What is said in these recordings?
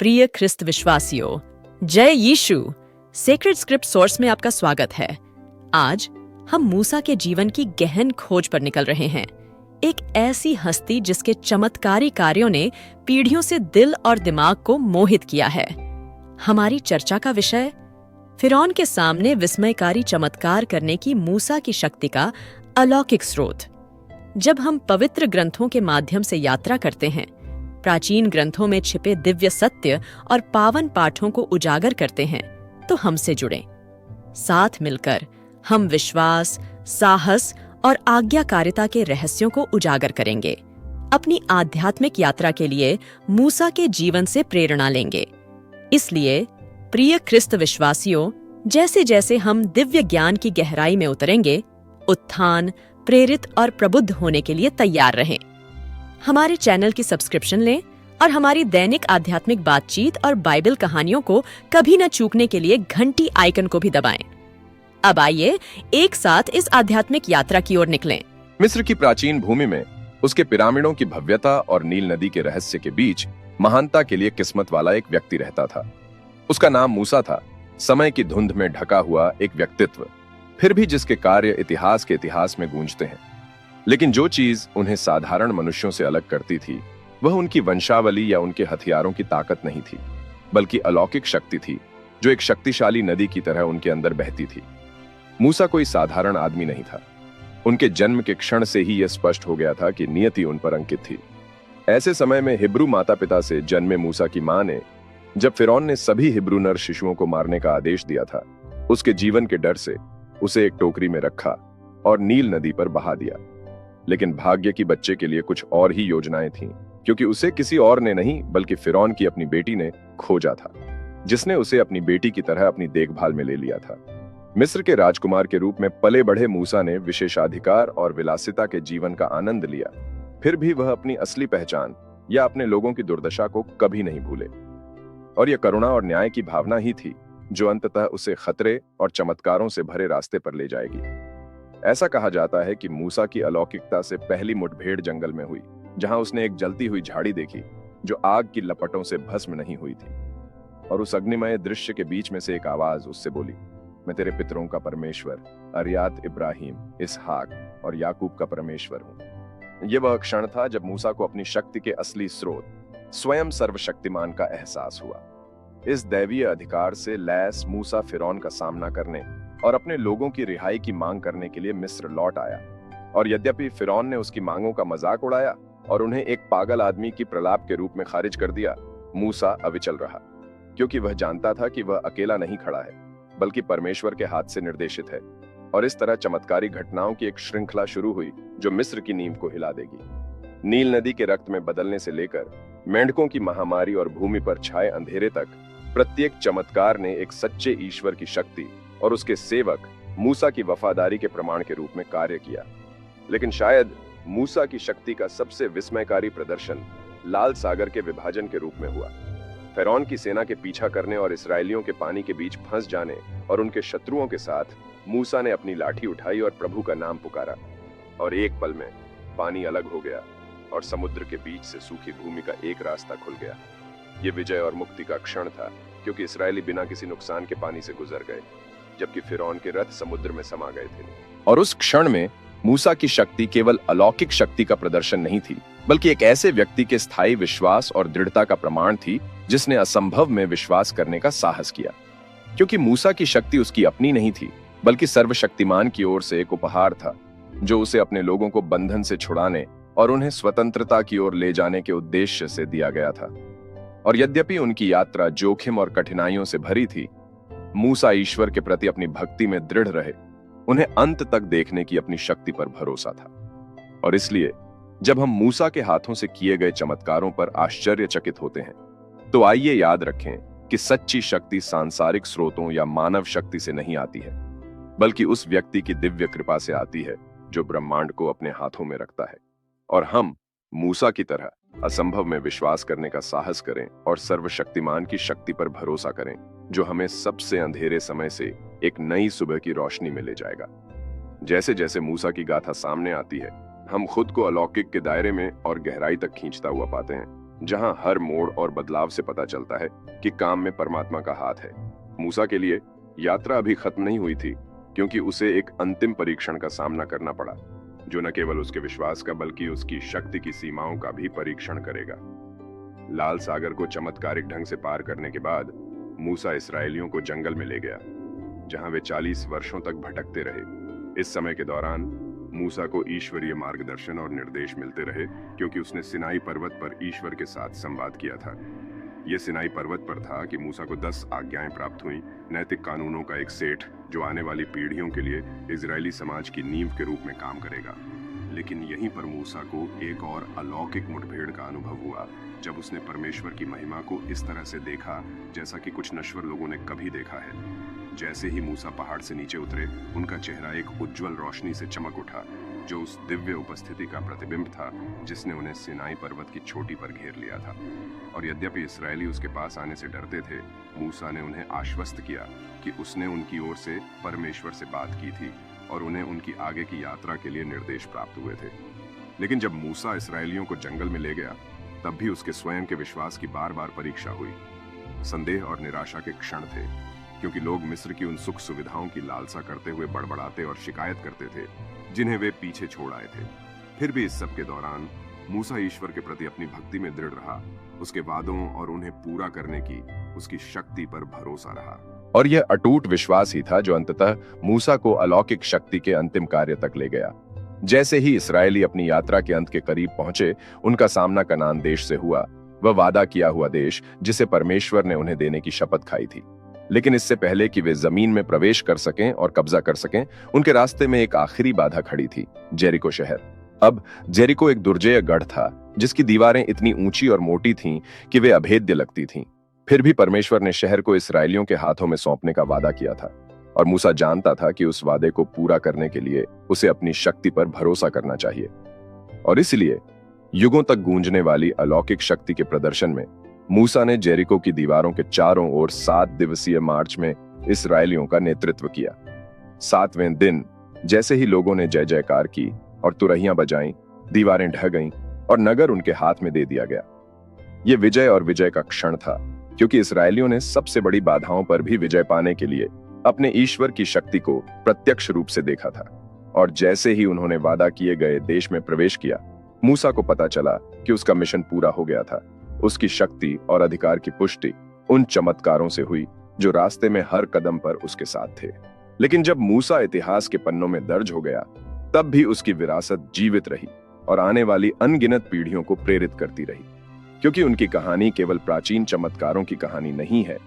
प्रिय ख्रिस्त विश्वासियों, जय यीशु। सेक्रेड स्क्रिप्ट सोर्स में आपका स्वागत है। आज हम मूसा के जीवन की गहन खोज पर निकल रहे हैं। एक ऐसी हस्ती जिसके चमत्कारी कार्यों ने पीढ़ियों से दिल और दिमाग को मोहित किया है। हमारी चर्चा का विषय फिरौन के सामने विस्मयकारी चमत्कार करने की मूसा की शक्ति का अलौकिक स्रोत। जब हम पवित्र ग्रंथों के माध्यम से यात्रा करते हैं, प्राचीन ग्रंथों में छिपे दिव्य सत्य और पावन पाठों को उजागर करते हैं, तो हमसे जुड़ें। साथ मिलकर हम विश्वास, साहस और आज्ञाकारिता के रहस्यों को उजागर करेंगे। अपनी आध्यात्मिक यात्रा के लिए मूसा के जीवन से प्रेरणा लेंगे। इसलिए प्रिय ख्रिस्त विश्वासियों, जैसे जैसे हम दिव्य ज्ञान की गहराई में उतरेंगे, उत्थान, प्रेरित और प्रबुद्ध होने के लिए तैयार रहें। हमारे चैनल की सब्सक्रिप्शन लें और हमारी दैनिक आध्यात्मिक बातचीत और बाइबल कहानियों को कभी न चूकने के लिए घंटी आइकन को भी दबाएं। अब आइए एक साथ इस आध्यात्मिक यात्रा की ओर निकलें। मिस्र की प्राचीन भूमि में उसके पिरामिडों की भव्यता और नील नदी के रहस्य के बीच महानता के लिए किस्मत वाला एक व्यक्ति रहता था। उसका नाम मूसा था। समय की धुंध में ढका हुआ एक व्यक्तित्व, फिर भी जिसके कार्य इतिहास के इतिहास में गूंजते हैं। लेकिन जो चीज उन्हें साधारण मनुष्यों से अलग करती थी, वह उनकी वंशावली या उनके हथियारों की ताकत नहीं थी, बल्कि अलौकिक शक्ति थी जो एक शक्तिशाली नदी की तरह उनके अंदर बहती थी। मूसा कोई साधारण आदमी नहीं था। उनके जन्म के क्षण से ही यह स्पष्ट हो गया था कि नियति उन पर अंकित थी। ऐसे समय में हिब्रू माता पिता से जन्मे मूसा की मां ने, जब फिरौन ने सभी हिब्रू नर शिशुओं को मारने का आदेश दिया था, उसके जीवन के डर से उसे एक टोकरी में रखा और नील नदी पर बहा दिया। लेकिन भाग्य की बच्चे के लिए कुछ और ही योजनाएं थीं, क्योंकि उसे किसी और ने नहीं बल्कि फिरौन की अपनी बेटी ने खोजा था, जिसने उसे अपनी बेटी की तरह अपनी देखभाल में ले लिया था। मिस्र के राजकुमार के रूप में पले बढ़े मूसा ने विशेषाधिकार और विलासिता के जीवन का आनंद लिया। फिर भी वह अपनी असली पहचान या अपने लोगों की दुर्दशा को कभी नहीं भूले। और यह करुणा और न्याय की भावना ही थी जो अंततः उसे खतरे और चमत्कारों से भरे रास्ते पर ले जाएगी। ऐसा कहा जाता है कि मूसा की अलौकिकता से पहली मुठभेड़ जंगल में हुई, जहां उसने एक जलती हुई झाड़ी देखी जो आग की लपटों से भस्म नहीं हुई थी। और उस अग्निमय दृश्य के बीच में से एक आवाज उससे बोली, मैं तेरे पितरों का परमेश्वर, अरियात, इब्राहिम, इसहाक और याकूब का परमेश्वर हूं। यह वह क्षण था जब मूसा को अपनी शक्ति के असली स्रोत, स्वयं सर्वशक्तिमान का एहसास हुआ। इस दैवीय अधिकार से लैस मूसा फिरौन का सामना करने और अपने लोगों की रिहाई की मांग करने के लिए मिस्र लौट आया। और यद्यपि फिरौन ने उसकी मांगों का मजाक उड़ाया और उन्हें एक पागल आदमी की प्रलाप के रूप में खारिज कर दिया, मूसा अविचल रहा, क्योंकि वह जानता था कि वह अकेला नहीं खड़ा है, बल्कि परमेश्वर के हाथ से निर्देशित है। और इस तरह चमत्कारी घटनाओं की एक श्रृंखला शुरू हुई जो मिस्र की नींव को हिला देगी। नील नदी के रक्त में बदलने से लेकर मेंढकों की महामारी और भूमि पर छाए अंधेरे तक, प्रत्येक चमत्कार ने एक सच्चे ईश्वर की शक्ति और उसके सेवक मूसा की वफादारी के प्रमाण के रूप में कार्य किया। लेकिन शायद मूसा की शक्ति का सबसे विस्मयकारी प्रदर्शन लाल सागर के विभाजन के रूप में हुआ। फिरौन की सेना के पीछा करने और इस्राएलियों के पानी के बीच फंस जाने और उनके शत्रुओं के साथ मूसा ने अपनी लाठी उठाई और प्रभु का नाम पुकारा, और एक पल में पानी अलग हो गया और समुद्र के बीच से सूखी भूमि का एक रास्ता खुल गया। ये विजय और मुक्ति का क्षण था, क्योंकि इस्राएली बिना किसी नुकसान के पानी से गुजर गए, जबकि फिरौन के रथ समुद्र में समा गए थे। और उस क्षण में मूसा की शक्ति केवल अलौकिक शक्ति का प्रदर्शन नहीं थी, बल्कि एक ऐसे व्यक्ति के स्थायी विश्वास और दृढ़ता का प्रमाण थी जिसने असंभव में विश्वास करने का साहस किया। क्योंकि मूसा की शक्ति उसकी अपनी नहीं थी, बल्कि सर्वशक्तिमान की ओर से एक उपहार था, जो उसे अपने लोगों को बंधन से छुड़ाने और उन्हें स्वतंत्रता की ओर ले जाने के उद्देश्य से दिया गया था। और यद्यपि उनकी यात्रा जोखिम और कठिनाइयों से भरी थी, मूसा ईश्वर के प्रति अपनी भक्ति में दृढ़ रहे। उन्हें अंत तक देखने की अपनी शक्ति पर भरोसा था। और इसलिए जब हम मूसा के हाथों से किए गए चमत्कारों पर आश्चर्यचकित होते हैं, तो आइए याद रखें कि सच्ची शक्ति सांसारिक स्रोतों या मानव शक्ति से नहीं आती है, बल्कि उस व्यक्ति की दिव्य कृपा से आती है जो ब्रह्मांड को अपने हाथों में रखता है। और हम मूसा की तरह असंभव में विश्वास करने का साहस करें और सर्वशक्तिमान की शक्ति पर भरोसा करें, जो हमें सबसे अंधेरे समय से एक नई सुबह की रोशनी में ले जाएगा। जैसे जैसे मूसा की गाथा सामने आती है, हम खुद को अलौकिक के दायरे में और गहराई तक खींचता हुआ पाते हैं। जहां हर मोड़ और बदलाव से पता चलता है कि काम में परमात्मा का हाथ है। मूसा के लिए यात्रा अभी खत्म नहीं हुई थी, क्योंकि उसे एक अंतिम परीक्षण का सामना करना पड़ा, जो न केवल उसके विश्वास का बल्कि उसकी शक्ति की सीमाओं का भी परीक्षण करेगा। लाल सागर को चमत्कारिक ढंग से पार करने के बाद मूसा इसराइलियों को जंगल में ले गया, जहां वे 40 वर्षों तक भटकते रहे। इस समय के दौरान मूसा को ईश्वरीय मार्गदर्शन और निर्देश मिलते रहे, क्योंकि उसने सिनाई पर्वत पर ईश्वर के साथ संवाद किया था। यह सिनाई पर्वत पर था कि मूसा को 10 आज्ञाएं प्राप्त हुई, नैतिक कानूनों का एक सेट जो आने वाली पीढ़ियों के लिए इजरायली समाज की नींव के रूप में काम करेगा। लेकिन यहीं पर मूसा को एक और अलौकिक मुठभेड़ का अनुभव हुआ, जब उसने परमेश्वर की महिमा को इस तरह से देखा जैसा कि कुछ नश्वर लोगों ने कभी देखा है। जैसे ही मूसा पहाड़ से नीचे उतरे, उनका चेहरा एक उज्जवल रोशनी से चमक उठा, जो उस दिव्य उपस्थिति का प्रतिबिंब था जिसने उन्हें सिनाई पर्वत की चोटी पर घेर लिया था। और यद्यपि इसराइली उसके पास आने से डरते थे, मूसा ने उन्हें आश्वस्त किया कि उसने उनकी ओर से परमेश्वर से बात की थी और उन्हें उनकी आगे की यात्रा के लिए निर्देश प्राप्त हुए थे। लेकिन जब मूसा इसराइलियों को जंगल में ले गया, तब भी उसके स्वयं के विश्वास की बार बार परीक्षा हुई। संदेह और निराशा के क्षण थे, क्योंकि लोग मिस्र की उन सुख सुविधाओं की लालसा करते हुए बड़बड़ाते और शिकायत करते थे, जिन्हें वे पीछे छोड़ आए थे। फिर भी इस सब के दौरान मूसा ईश्वर के प्रति अपनी भक्ति में दृढ़ रहा, उसके वादों और उन्हें पूरा करने की उसकी शक्ति पर भरोसा रहा। और यह अटूट विश्वास ही था जो अंततः मूसा को अलौकिक शक्ति के अंतिम कार्य तक ले गया। जैसे ही इसराइली अपनी यात्रा के अंत के करीब पहुंचे, उनका सामना कनान देश से हुआ, वह वादा किया हुआ देश जिसे परमेश्वर ने उन्हें देने की शपथ खाई थी। लेकिन इससे पहले कि वे जमीन में प्रवेश कर सकें और कब्जा कर सकें, उनके रास्ते में एक आखिरी बाधा खड़ी थी, जेरिको शहर। अब जेरिको एक दुर्जेय गढ़ था, जिसकी दीवारें इतनी ऊंची और मोटी थीं कि वे अभेद्य लगती थीं। फिर भी परमेश्वर ने शहर को इसराइलियों के हाथों में सौंपने का वादा किया था, और मूसा जानता था कि उस वादे को पूरा करने के लिए उसे अपनी शक्ति पर भरोसा करना चाहिए। और इसलिए युगों तक गूंजने वाली अलौकिक शक्ति के प्रदर्शन में मूसा ने जेरिको की दीवारों के चारों ओर 7 दिवसीय मार्च में इसराइलियों का नेतृत्व किया। 7वें दिन जैसे ही लोगों ने जय जयकार की और तुरहियां बजाईं, दीवारें ढह गईं और नगर उनके हाथ में दे दिया गया। यह विजय और विजय का क्षण था, क्योंकि इसराइलियों ने सबसे बड़ी बाधाओं पर भी विजय पाने के लिए अपने ईश्वर की शक्ति को प्रत्यक्ष रूप से देखा था। और जैसे ही उन्होंने वादा किए गए देश में प्रवेश किया, मूसा को पता चला कि उसका मिशन पूरा हो गया था। उसकी शक्ति और अधिकार की पुष्टि उन चमत्कारों से हुई जो रास्ते में हर कदम पर उसके साथ थे। लेकिन जब मूसा इतिहास के पन्नों में दर्ज हो गया, तब भी उसकी विरासत जीवित रही और आने वाली अनगिनत पीढ़ियों को प्रेरित करती रही, क्योंकि उनकी कहानी केवल प्राचीन चमत्कारों की कहानी नहीं है,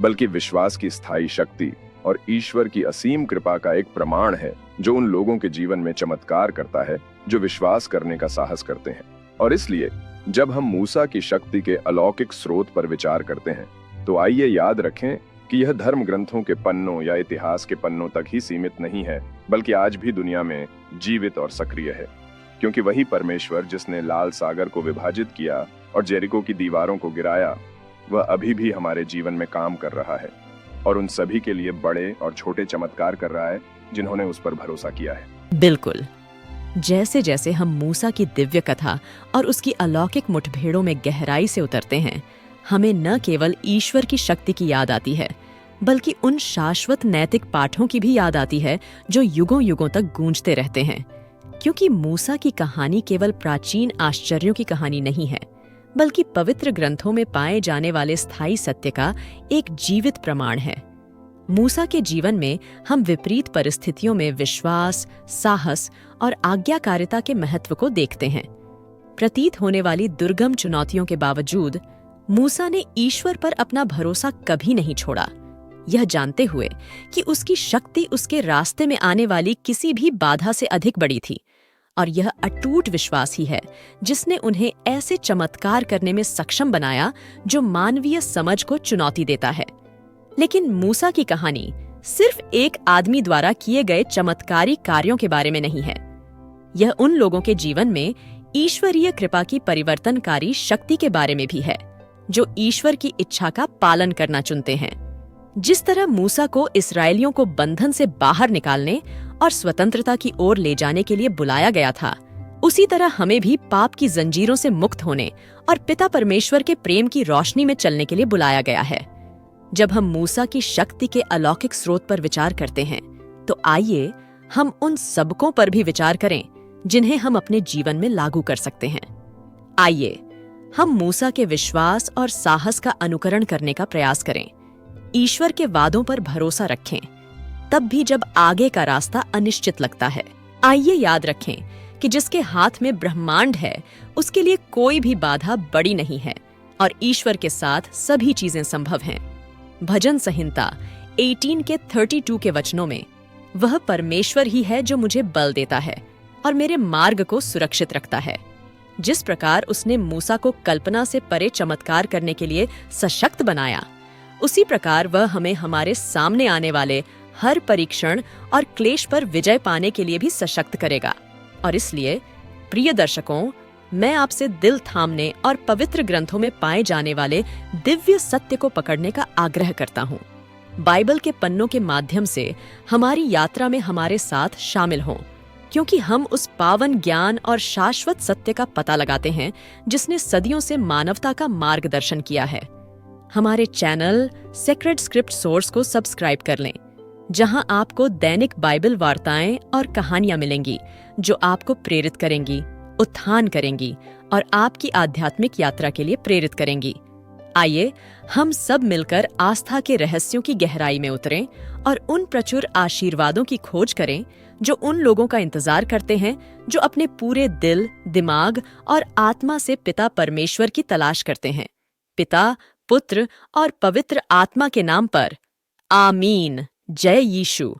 बल्कि विश्वास की स्थायी शक्ति और ईश्वर की असीम कृपा का एक प्रमाण है, जो उन लोगों के जीवन में चमत्कार करता है जो विश्वास करने का साहस करते हैं। और इसलिए जब हम मूसा की शक्ति के अलौकिक स्रोत पर विचार करते हैं, तो आइए याद रखें कि यह धर्म ग्रंथों के पन्नों या इतिहास के पन्नों तक ही सीमित नहीं है, बल्कि आज भी दुनिया में जीवित और सक्रिय है। क्योंकि वही परमेश्वर जिसने लाल सागर को विभाजित किया और जेरिको की दीवारों को गिराया, वह अभी भी हमारे जीवन में काम कर रहा है और उन सभी के लिए बड़े और छोटे चमत्कार कर रहा है जिन्होंने उस पर भरोसा किया है। बिल्कुल। जैसे जैसे हम मूसा की दिव्य कथा और उसकी अलौकिक मुठभेड़ों में गहराई से उतरते हैं, हमें न केवल ईश्वर की शक्ति की याद आती है, बल्कि उन शाश्वत नैतिक पाठों की भी याद आती है जो युगों युगों तक गूंजते रहते हैं। क्योंकि मूसा की कहानी केवल प्राचीन आश्चर्यों की कहानी नहीं है, बल्कि पवित्र ग्रंथों में पाए जाने वाले स्थायी सत्य का एक जीवित प्रमाण है। मूसा के जीवन में हम विपरीत परिस्थितियों में विश्वास, साहस और आज्ञाकारिता के महत्व को देखते हैं। प्रतीत होने वाली दुर्गम चुनौतियों के बावजूद मूसा ने ईश्वर पर अपना भरोसा कभी नहीं छोड़ा, यह जानते हुए कि उसकी शक्ति उसके रास्ते में आने वाली किसी भी बाधा से अधिक बड़ी थी। और यह अटूट विश्वास ही है जिसने उन्हें ऐसे चमत्कार करने में सक्षम बनाया जो मानवीय समझ को चुनौती देता है। लेकिन मूसा की कहानी सिर्फ एक आदमी द्वारा किए गए चमत्कारी कार्यों के बारे में नहीं है। यह उन लोगों के जीवन में ईश्वरीय कृपा की परिवर्तनकारी शक्ति के बारे में भी है, जो ईश्वर की इच्छा का पालन करना चुनते हैं। जिस तरह मूसा को इस्राएलियों को बंधन से बाहर निकालने और स्वतंत्रता की ओर ले जाने के लिए बुलाया गया था, उसी तरह हमें भी पाप की जंजीरों से मुक्त होने और पिता परमेश्वर के प्रेम की रोशनी में चलने के लिए बुलाया गया है। जब हम मूसा की शक्ति के अलौकिक स्रोत पर विचार करते हैं, तो आइए हम उन सबकों पर भी विचार करें जिन्हें हम अपने जीवन में लागू कर सकते हैं। आइए हम मूसा के विश्वास और साहस का अनुकरण करने का प्रयास करें। ईश्वर के वादों पर भरोसा रखें, तब भी जब आगे का रास्ता अनिश्चित लगता है। आइए याद रखें कि जिसके हाथ में ब्रह्मांड है, उसके लिए कोई भी बाधा बड़ी नहीं है और ईश्वर के साथ सभी चीजें संभव हैं। भजन संहिता 18 के 32 के वचनों में, वह परमेश्वर ही है जो मुझे बल देता है और मेरे मार्ग को सुरक्षित रखता है। जिस प्रकार उसने मूसा को कल्पना से परे चमत्कार करने के लिए सशक्त बनाया, उसी प्रकार वह हमें हमारे सामने आने वाले हर परीक्षण और क्लेश पर विजय पाने के लिए भी सशक्त करेगा। और इसलिए प्रिय दर्शकों, मैं आपसे दिल थामने और पवित्र ग्रंथों में पाए जाने वाले दिव्य सत्य को पकड़ने का आग्रह करता हूँ। बाइबल के पन्नों के माध्यम से हमारी यात्रा में हमारे साथ शामिल हों, क्योंकि हम उस पावन ज्ञान और शाश्वत सत्य का पता लगाते हैं जिसने सदियों से मानवता का मार्गदर्शन किया है। हमारे चैनल सेक्रेड स्क्रिप्ट सोर्स को सब्सक्राइब कर लें, जहां आपको दैनिक बाइबल वार्ताएं और कहानियां मिलेंगी जो आपको प्रेरित करेंगी, उत्थान करेंगी और आपकी आध्यात्मिक यात्रा के लिए प्रेरित करेंगी। आइए हम सब मिलकर आस्था के रहस्यों की गहराई में उतरें और उन प्रचुर आशीर्वादों की खोज करें जो उन लोगों का इंतजार करते हैं जो अपने पूरे दिल, दिमाग और आत्मा से पिता परमेश्वर की तलाश करते हैं। पिता, पुत्र और पवित्र आत्मा के नाम पर आमीन। जय यीशु।